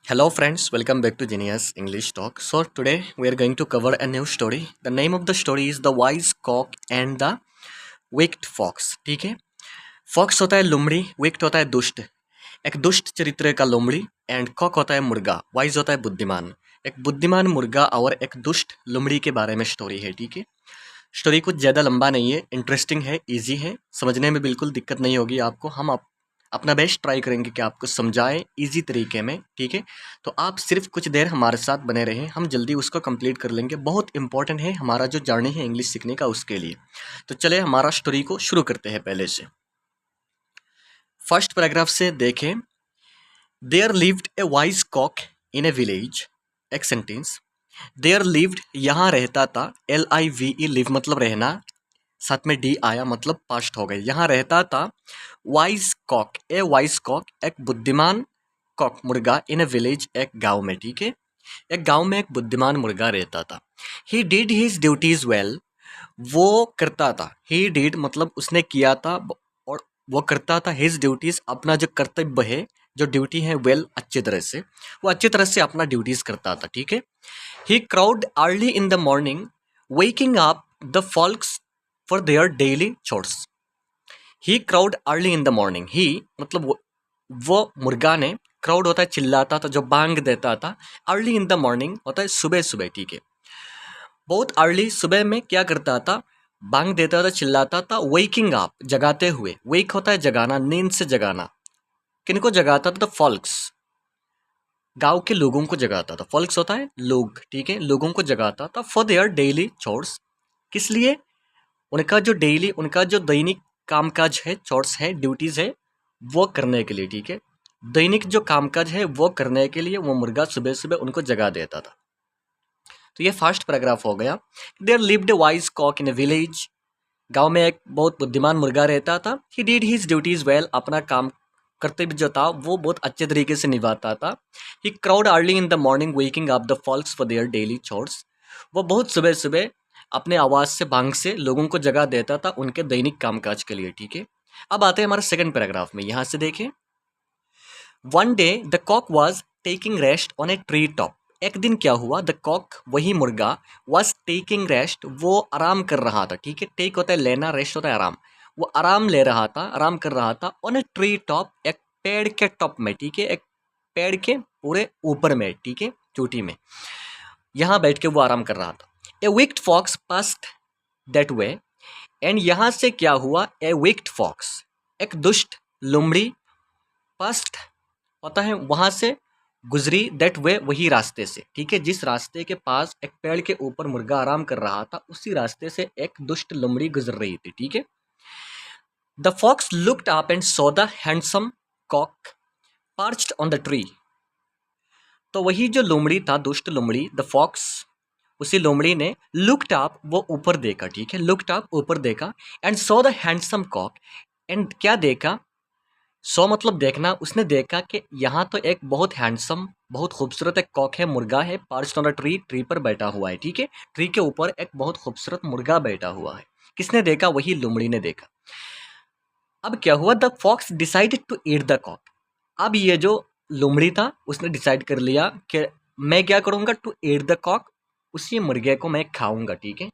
Hello, friends. Welcome back to Genius English Talk. So, today we are going to cover a new story. The name of the story is The Wise Cock and the Wicked Fox. ठीक है. Fox होता है लोमड़ी, विक्ट होता है दुष्ट, एक दुष्ट चरित्र का लोमड़ी, एंड कॉक होता है मुर्गा, वाइज होता है बुद्धिमान. एक बुद्धिमान मुर्गा और एक दुष्ट लोमड़ी के बारे में स्टोरी है. ठीक है. स्टोरी कुछ ज़्यादा लंबा नहीं है, इंटरेस्टिंग है, इजी है, समझने में बिल्कुल दिक्कत नहीं होगी आपको. हम अपना बेस्ट ट्राई करेंगे कि आपको समझाएं इजी तरीके में. ठीक है. तो आप सिर्फ कुछ देर हमारे साथ बने रहें, हम जल्दी उसको कंप्लीट कर लेंगे. बहुत इंपॉर्टेंट है हमारा जो जर्नी है इंग्लिश सीखने का, उसके लिए. तो चले हमारा स्टोरी को शुरू करते हैं पहले से. फर्स्ट पैराग्राफ से देखें. There lived a wise cock in a village. एक सेंटेंस. देयर लिव्ड, यहाँ रहता था. LIVE, लिव मतलब रहना, साथ में डी आया मतलब पास्ट हो गए. यहाँ रहता था wise cock, a wise cock, एक बुद्धिमान कॉक मुर्गा, इन ए विलेज, एक गांव में. ठीक है. एक गांव में एक बुद्धिमान मुर्गा रहता था. He did his duties well, वो करता था. ही डिड मतलब उसने किया था, और वो करता था हिज ड्यूटीज, अपना जो कर्तव्य है, जो ड्यूटी है, वेल अच्छी तरह से, वो अच्छी तरह से अपना ड्यूटीज करता था. ठीक है. He crowed early in the morning, waking up the folks for their daily chores. He crowed early in the morning. He मतलब वो मुर्गा ने, क्राउड होता है चिल्लाता था, जो बांग देता था. अर्ली इन द मॉर्निंग होता है सुबह सुबह. ठीक है. बहुत अर्ली सुबह में क्या करता था, बांग देता था, चिल्लाता था. वेकिंग अप जगाते हुए, वेक होता है जगाना, नींद से जगाना. किनको जगाता था? फॉल्क्स, गांव के लोगों को जगाता था. फॉल्क्स होता है लोग. ठीक है. लोगों को जगाता था. फॉर देयर डेली चोर्स, किस लिए? उनका जो डेली, उनका जो दैनिक कामकाज है, चोर्स है, ड्यूटीज है, वो करने के लिए. ठीक है. दैनिक जो कामकाज है वो करने के लिए वो मुर्गा सुबह सुबह उनको जगा देता था. तो ये फर्स्ट पैराग्राफ हो गया. There lived a wise cock in a village. गांव में एक बहुत बुद्धिमान मुर्गा रहता था. He did his duties well, अपना काम कर्तव्य जो था वो बहुत अच्छे तरीके से निभाता था. He crowed early in the morning, waking up the folks for their daily chores. वो बहुत सुबह सुबह अपने आवाज़ से, भांग से लोगों को जगा देता था उनके दैनिक कामकाज के लिए. ठीक है. अब आते हैं हमारे सेकंड पैराग्राफ में. यहाँ से देखें. One day the cock was taking rest on a tree top. एक दिन क्या हुआ? द कॉक, वही मुर्गा, वॉज टेकिंग रेस्ट, वो आराम कर रहा था. ठीक है. टेक होता है लेना, रेस्ट होता है आराम. वो आराम ले रहा था, आराम कर रहा था. ऑन ए ट्री टॉप, एक पेड़ के टॉप में. ठीक है. एक पेड़ के पूरे ऊपर में. ठीक है. चोटी में, यहाँ बैठ के वो आराम कर रहा था. A wicked fox passed that way. And यहाँ से क्या हुआ? ए विक्ड फॉक्स, एक दुष्ट लोमड़ी, पास्ट होता है वहां से, गुजरी, दैट वे वही रास्ते से. ठीक है. जिस रास्ते के पास एक पेड़ के ऊपर मुर्गा आराम कर रहा था, उसी रास्ते से एक दुष्ट लोमड़ी गुजर रही थी. ठीक है. The fox looked up and saw the handsome cock perched on the tree. तो वही जो लोमड़ी था, दुष्ट लोमड़ी, द फॉक्स, उसी लोमड़ी ने लुक्ड अप, वो ऊपर देखा. ठीक है. लुक्ड अप, ऊपर देखा. And saw the handsome cock, and क्या देखा? सो मतलब देखना. उसने देखा कि यहाँ तो एक बहुत हैंडसम, बहुत खूबसूरत एक कॉक है, मुर्गा है, पर्च्ड ऑन अ ट्री, ट्री पर बैठा हुआ है. ठीक है. ट्री के ऊपर एक बहुत खूबसूरत मुर्गा बैठा हुआ है. किसने देखा? वही लोमड़ी ने देखा. अब क्या हुआ? The fox decided to eat the cock. अब ये जो लोमड़ी था उसने डिसाइड कर लिया कि मैं क्या करूँगा? टू ईट द कॉक, उसी मुर्गे को मैं खाऊंगा. ठीक है.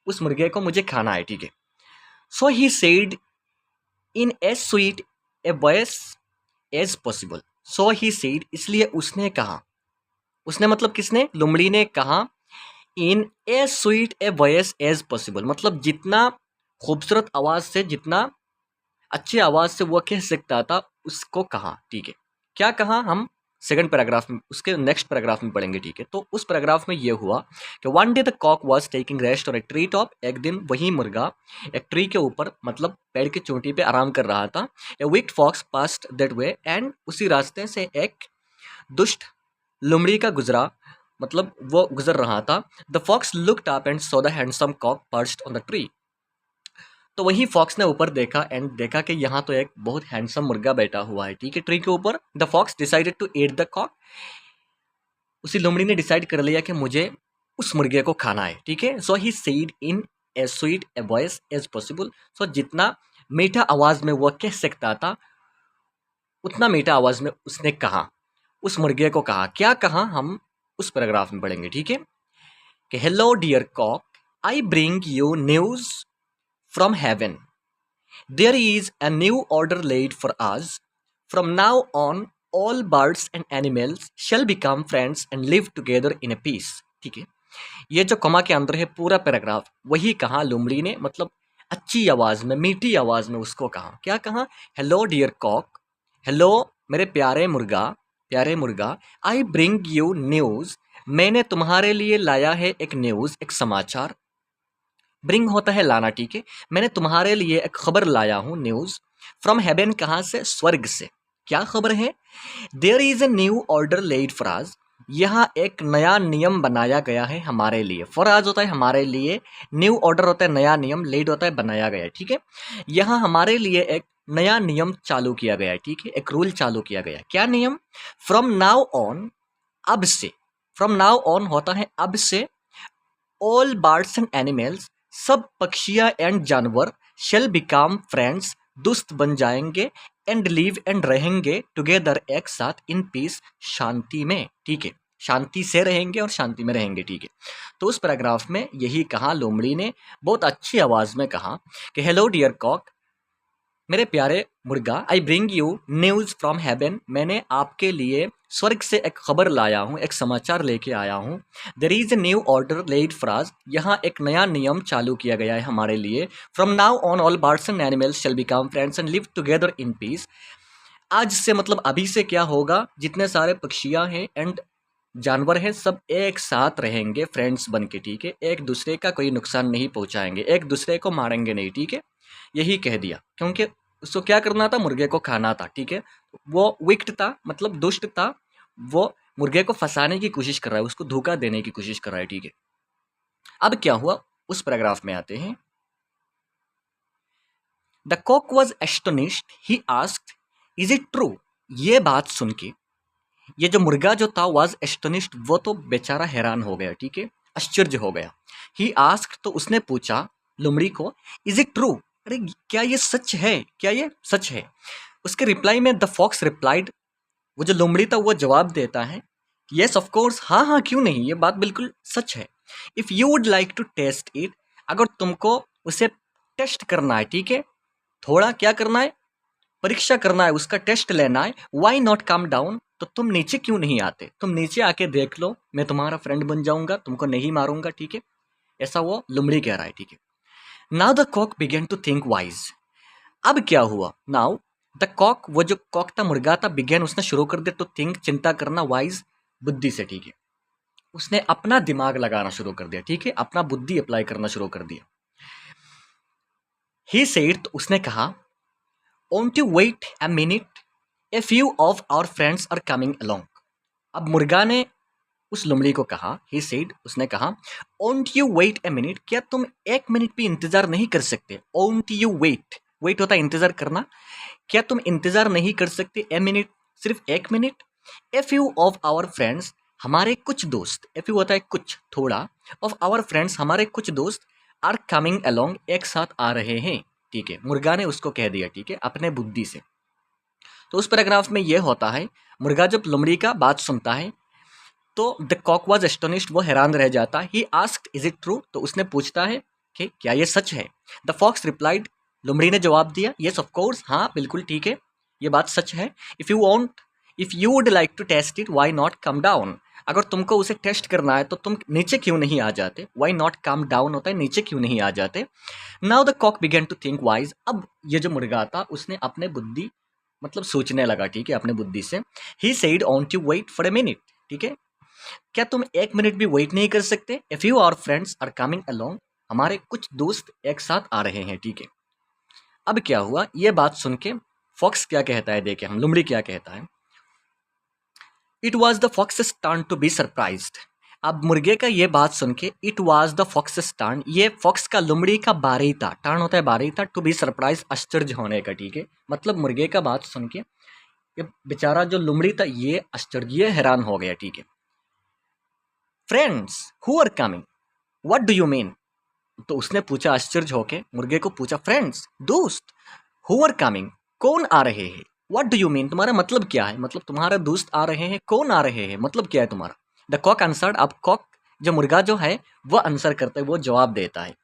उस मुर्गे को मुझे खाना है. ठीक है. So he said in as sweet a voice as possible. So he said, इसलिए उसने कहा. उसने मतलब किसने? लोमड़ी ने कहा. In a sweet a voice as possible, मतलब जितना खूबसूरत आवाज से, जितना अच्छी आवाज से वो कह सकता था, उसको कहा. ठीक है. क्या कहा? हम सेकंड पैराग्राफ में, उसके नेक्स्ट पैराग्राफ में पढ़ेंगे. ठीक है. तो उस पैराग्राफ में ये हुआ कि one day the cock was taking rest on a tree top. एक दिन वही मुर्गा एक ट्री के ऊपर, मतलब पेड़ की चोटी पे आराम कर रहा था. A wicked fox passed that way, and उसी रास्ते से एक दुष्ट लोमड़ी का गुजरा, मतलब वो गुजर रहा था. The fox looked up and saw the handsome cock perched on the tree. तो वही फॉक्स ने ऊपर देखा एंड देखा कि यहाँ तो एक बहुत हैंडसम मुर्गा बैठा हुआ है. ठीक है. ट्री के ऊपर. The fox decided to eat the cock. उसी लोमड़ी ने डिसाइड कर लिया कि मुझे उस मुर्गे को खाना है. ठीक है. So he said in as sweet a voice as possible. So जितना मीठा आवाज में वो कह सकता था, उतना मीठा आवाज में उसने कहा. उस मुर्गे को कहा, क्या कहा हम उस पैराग्राफ में पढ़ेंगे, ठीक है। कि hello dear cock, I bring you news from heaven, there is a new order laid for us, from now on all birds and animals shall become friends and live together in a peace, ठीक है। ये जो कमा के अंदर है पूरा paragraph, वही कहा लोमड़ी ने, मतलब अच्छी आवाज में, मीठी आवाज में उसको कहा, क्या कहा, हेलो डियर कॉक, हेलो मेरे प्यारे मुर्गा, आई ब्रिंग यू न्यूज, मैंने तुम्हारे लिए लाया है एक न्यूज, एक समाचार। ब्रिंग होता है लाना, ठीक है। मैंने तुम्हारे लिए एक खबर लाया हूं, न्यूज। फ्रॉम हेवन, कहां से, स्वर्ग से। क्या खबर है, there is a new order laid for us, यहाँ एक नया नियम बनाया गया है हमारे लिए। फॉर अस होता है हमारे लिए, न्यू ऑर्डर होता है नया नियम, लेड होता है बनाया गया है, ठीक है। यहाँ हमारे लिए एक नया नियम चालू किया गया है, ठीक है, एक रूल चालू किया गया है। क्या नियम, फ्रॉम नाउ ऑन, अब से। फ्रॉम नाउ ऑन होता है अब से, ऑल बर्ड्स एंड एनिमल्स, सब पक्षियां एंड जानवर, शेल बिकम फ्रेंड्स, दोस्त बन जाएंगे, एंड लिव एंड रहेंगे टुगेदर, एक साथ, इन पीस, शांति में, ठीक है। शांति से रहेंगे और शांति में रहेंगे, ठीक है। तो उस पैराग्राफ में यही कहा लोमड़ी ने, बहुत अच्छी आवाज में कहा कि हेलो डियर कॉक, मेरे प्यारे मुर्गा, आई bring you news from haven, मैंने आपके लिए स्वर्ग से एक खबर लाया हूँ, एक समाचार लेके आया हूँ। There is a new order laid for us, यहाँ एक नया नियम चालू किया गया है हमारे लिए। From now on all birds and animals shall become friends and live together in peace, आज से मतलब अभी से क्या होगा, जितने सारे पक्षियाँ हैं एंड जानवर हैं, सब एक साथ रहेंगे फ्रेंड्स बन के, ठीक है। एक दूसरे का कोई नुकसान नहीं पहुंचाएंगे, एक दूसरे को मारेंगे नहीं, ठीक है। यही कह दिया, क्योंकि उसको क्या करना था, मुर्गे को खाना था, ठीक है। वो विक्ट था, मतलब दुष्ट था, वो मुर्गे को फंसाने की कोशिश कर रहा है, उसको धोखा देने की कोशिश कर रहा है, ठीक है। अब क्या हुआ, उस पैराग्राफ में आते हैं। The cock was astonished, he asked is it true, ये बात सुन के ये जो मुर्गा जो था वाज एस्टोनिश्ड, वो तो बेचारा हैरान हो गया, ठीक है, आश्चर्य हो गया। ही आस्क्ड, तो उसने पूछा लोमड़ी को, इज इट ट्रू, अरे क्या ये सच है, क्या ये सच है। उसके रिप्लाई में द फॉक्स रिप्लाइड, वो जो लोमड़ी था वो जवाब देता है, यस ऑफ कोर्स, हाँ हाँ क्यों नहीं, ये बात बिल्कुल सच है। If you would like to test it, अगर तुमको उसे टेस्ट करना है, ठीक है, थोड़ा क्या करना है, परीक्षा करना है, उसका टेस्ट लेना है, वाई नॉट कम डाउन, तो तुम नीचे क्यों नहीं आते, तुम नीचे आके देख लो, मैं तुम्हारा फ्रेंड बन जाऊंगा, तुमको नहीं मारूंगा, ठीक है। ऐसा वो लोमड़ी कह रहा है, ठीक है। Now the cock began to think wise, अब क्या हुआ, नाउ द कॉक, वो जो कॉक था, मुर्गा था, बिगेन, उसने शुरू कर दिया टू थिंक, चिंता करना, वाइज, बुद्धि से, ठीक है। उसने अपना दिमाग लगाना शुरू कर दिया, ठीक है, अपना बुद्धि अप्लाई करना शुरू कर दिया। ही सेड, तो उसने कहा, won't you wait a minute, a few of our friends are coming along। अब मुर्गा ने उस लोमड़ी को कहा, he said, उसने कहा, won't you wait a minute, क्या तुम एक मिनट भी इंतजार नहीं कर सकते। won't you wait, wait होता है इंतजार करना, क्या तुम इंतजार नहीं कर सकते, a minute, सिर्फ एक minute, a few of our friends, हमारे कुछ दोस्त, a few होता है कुछ, थोड़ा, of our friends, हमारे कुछ दोस्त, are coming along, एक साथ आ रहे हैं, ठीक है। मुर्गा ने उसको कह दिया, ठीक है, अपने बुद्धि से। तो उस पैराग्राफ में यह होता है, मुर्गा जब लोमड़ी का बात सुनता है तो द कॉक वाज एस्टोनिश्ड, वो हैरान रह जाता है। ही आस्क्ड इज इट ट्रू, तो उसने पूछता है कि क्या ये सच है। द फॉक्स रिप्लाइड, लोमड़ी ने जवाब दिया, यस ऑफ कोर्स, हाँ बिल्कुल ठीक है, ये बात सच है। If you would like to test it, why not come down, अगर तुमको उसे टेस्ट करना है तो तुम नीचे क्यों नहीं आ जाते। वाई नॉट कम डाउन होता है नीचे क्यों नहीं आ जाते। Now the cock began to think wise, अब ये जो मुर्गा था उसने अपने बुद्धि, मतलब सोचने लगा, ठीक है, अपने बुद्धि से। He said, on to wait for a minute, ठीक है, क्या तुम एक मिनट भी वेट नहीं कर सकते। If you our friends are coming along, हमारे कुछ दोस्त एक साथ आ रहे हैं, ठीक है। अब क्या हुआ, ये बात सुन के फॉक्स क्या कहता है, देखे हम लोमड़ी क्या कहता है। It was the fox's turn to be surprised, अब मुर्गे का ये बात सुन के, it was the fox's turn, ये फॉक्स का, लोमड़ी का बारी था, टर्न होता है बारी था, टू बी सरप्राइज, आश्चर्य होने का, ठीक है। मतलब मुर्गे का बात सुन के ये बेचारा जो लोमड़ी था ये आश्चर्य, हैरान हो गया, ठीक है। Friends who are coming, what do you mean, तो उसने पूछा, आश्चर्य होके मुर्गे को पूछा, फ्रेंड्स, दोस्त, हु आर कमिंग, कौन आ रहे हैं। कौन आ रहे हैं, व्हाट डू यू मीन, तुम्हारा मतलब क्या है, मतलब तुम्हारे दोस्त आ रहे हैं, कौन आ रहे हैं, मतलब क्या है तुम्हारा। द कॉक आंसर्ड, अब कॉक जो मुर्गा जो है वो आंसर करता है, वो जवाब देता है।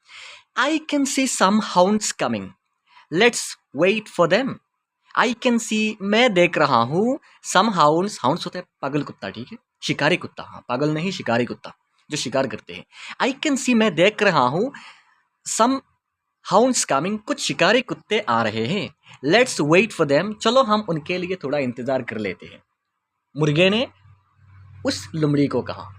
I can see some hounds coming, let's wait for them. I can see, मैं देख रहा हूँ, सम हाउंड्स, हाउंड्स होता है पागल कुत्ता, ठीक है, शिकारी कुत्ता, हाँ पागल नहीं शिकारी कुत्ता जो शिकार करते हैं। आई कैन सी, मैं देख रहा हूँ, सम हाउंड्स कमिंग, कुछ शिकारी कुत्ते आ रहे हैं। लेट्स वेट फॉर देम, चलो हम उनके लिए थोड़ा इंतजार कर लेते हैं, मुर्गे ने उस लोमड़ी को कहा।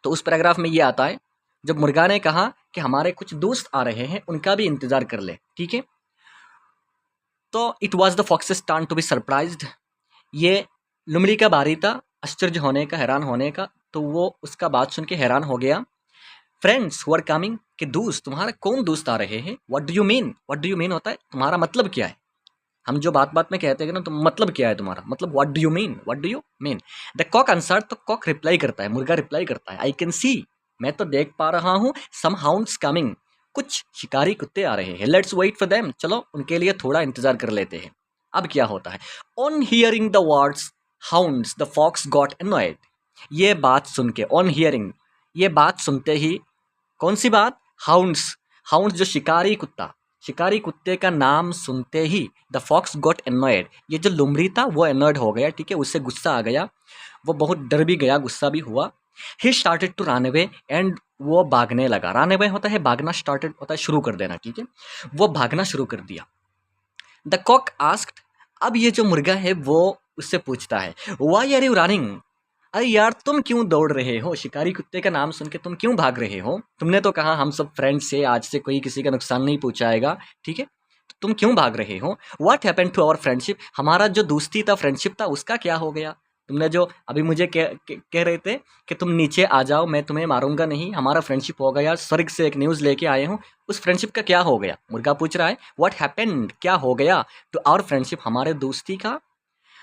तो उस पैराग्राफ में ये आता है, जब मुर्गा ने कहा कि हमारे कुछ दोस्त आ रहे हैं, उनका भी इंतजार कर ले, ठीक है। तो it was the fox's turn to be surprised, ये लोमड़ी का बारी था आश्चर्य होने का, हैरान होने का। तो वो उसका बात सुन के हैरान हो गया। फ्रेंड्स हु आर कमिंग, कि दोस्त, तुम्हारे कौन दोस्त आ रहे हैं। What do you mean, what do you mean होता है तुम्हारा मतलब क्या है। हम जो बात बात में कहते हैं ना, तो मतलब क्या है तुम्हारा, मतलब what do you mean, what do you mean. The cock answered, तो कॉक रिप्लाई करता है, मुर्गा रिप्लाई करता है, आई कैन सी, मैं तो देख पा रहा हूँ, सम हाउंड्स कमिंग, कुछ शिकारी कुत्ते आ रहे हैं। लेट्स वेट फॉर देम, चलो उनके लिए थोड़ा इंतजार कर लेते हैं। अब क्या होता है, on hearing the words hounds the fox got annoyed, ये बात सुन के, ऑन हियरिंग, ये बात सुनते ही, कौन सी बात, हाउंड्स, हाउंड्स जो शिकारी कुत्ता, शिकारी कुत्ते का नाम सुनते ही द फॉक्स गॉट एनॉयड, ये जो लोमड़ी था वो एनॉयड हो गया, ठीक है, उससे गुस्सा आ गया, वो बहुत डर भी गया, गुस्सा भी हुआ। He started to run away, and वो भागने लगा। रन अवे होता है भागना, स्टार्टेड होता है शुरू कर देना, ठीक है, वो भागना शुरू कर दिया। द कॉक आस्क्ड, अब ये जो मुर्गा है वो उससे पूछता है, व्हाई आर यू रनिंग, अरे यार तुम क्यों दौड़ रहे हो, शिकारी कुत्ते का नाम सुन के तुम क्यों भाग रहे हो, तुमने तो कहा हम सब फ्रेंड्स से, आज से कोई किसी का नुकसान नहीं पहुंचाएगा, ठीक है, तो तुम क्यों भाग रहे हो। What happened to our friendship, हमारा जो दोस्ती था, फ्रेंडशिप था, उसका क्या हो गया। तुमने जो अभी मुझे कह रहे थे कि तुम नीचे आ जाओ, मैं तुम्हें मारूंगा नहीं, हमारा फ्रेंडशिप हो गया, स्वर्ग से एक न्यूज़ लेके आए हूँ, उस फ्रेंडशिप का क्या हो गया। मुर्गा पूछ रहा है, व्हाट हैपेंड, क्या हो गया टू आवर फ्रेंडशिप, हमारे दोस्ती का।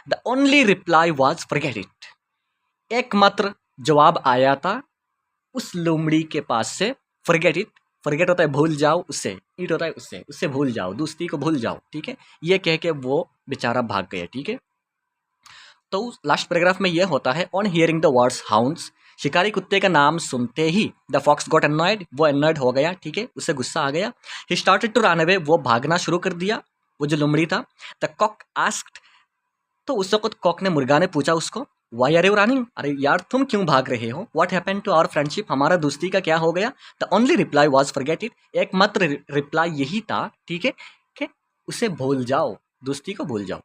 The only reply was forget it, एकमात्र जवाब आया था उस लोमड़ी के पास से, फॉरगेट इट, फॉरगेट होता है भूल जाओ, उससे इट होता है उससे, उससे भूल जाओ, दोस्ती को भूल जाओ, ठीक है, ये कह के वो बेचारा भाग गया, ठीक है। तो लास्ट पैराग्राफ में ये होता है, on hearing the words hounds, शिकारी कुत्ते का नाम सुनते ही द फॉक्स गॉट एनॉयड, वो एनॉयड हो गया, ठीक है, उससे गुस्सा आ गया। He started to run away, वो भागना शुरू कर दिया, वो जो लोमड़ी था। द कॉक आस्क्ड, तो उस वक्त कॉक ने, मुर्गा ने पूछा उसको, वाई आर यू रनिंग, अरे यार तुम क्यों भाग रहे हो। What happened to our friendship, हमारा दोस्ती का क्या हो गया। The only reply was forget it, एकमात्र रिप्लाई यही था, ठीक है, कि उसे भूल जाओ, दोस्ती को भूल जाओ।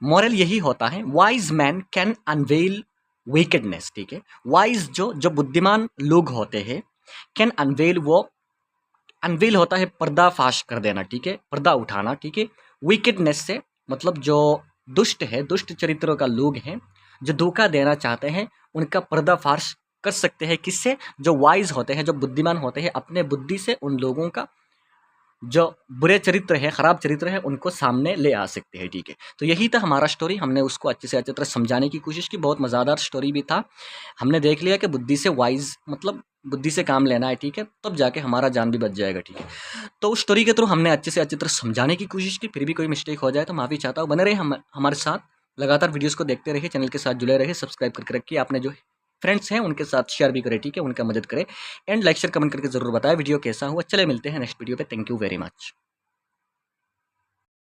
मॉरल यही होता है, wise man can unveil wickedness, ठीक है, वाइज जो बुद्धिमान लोग होते हैं, कैन अनवेल, वो अनवेल होता है पर्दाफाश कर देना, ठीक है, पर्दा उठाना, ठीक है। विकेडनेस से मतलब जो दुष्ट है, दुष्ट चरित्रों का लोग हैं, जो धोखा देना चाहते हैं, उनका पर्दाफाश कर सकते हैं, किससे, जो वाइज होते हैं, जो बुद्धिमान होते हैं, अपने बुद्धि से उन लोगों का जो बुरे चरित्र है, खराब चरित्र है, उनको सामने ले आ सकते हैं, ठीक है। तो यही था हमारा स्टोरी, हमने उसको अच्छे से अच्छी तरह समझाने की कोशिश की, बहुत मज़ेदार स्टोरी भी था। हमने देख लिया कि बुद्धि से वाइज मतलब बुद्धि से काम लेना है, ठीक है, तब जाके हमारा जान भी बच जाएगा, ठीक है। तो उस स्टोरी के थ्रू हमने अच्छे से अच्छी तरह समझाने की कोशिश की, फिर भी कोई मिस्टेक हो जाए तो माफ़ी चाहता हूँ। बने रहे हमारे साथ, लगातार वीडियोज़ को देखते रहिए, चैनल के साथ जुड़े रहे, सब्सक्राइब करके रखिए, आपने जो फ्रेंड्स हैं उनके साथ शेयर भी करें, ठीक है, उनका मदद करें, एंड लाइक शेयर कमेंट करके जरूर बताएं वीडियो कैसा हुआ। चले मिलते हैं नेक्स्ट वीडियो पे, थैंक यू वेरी मच।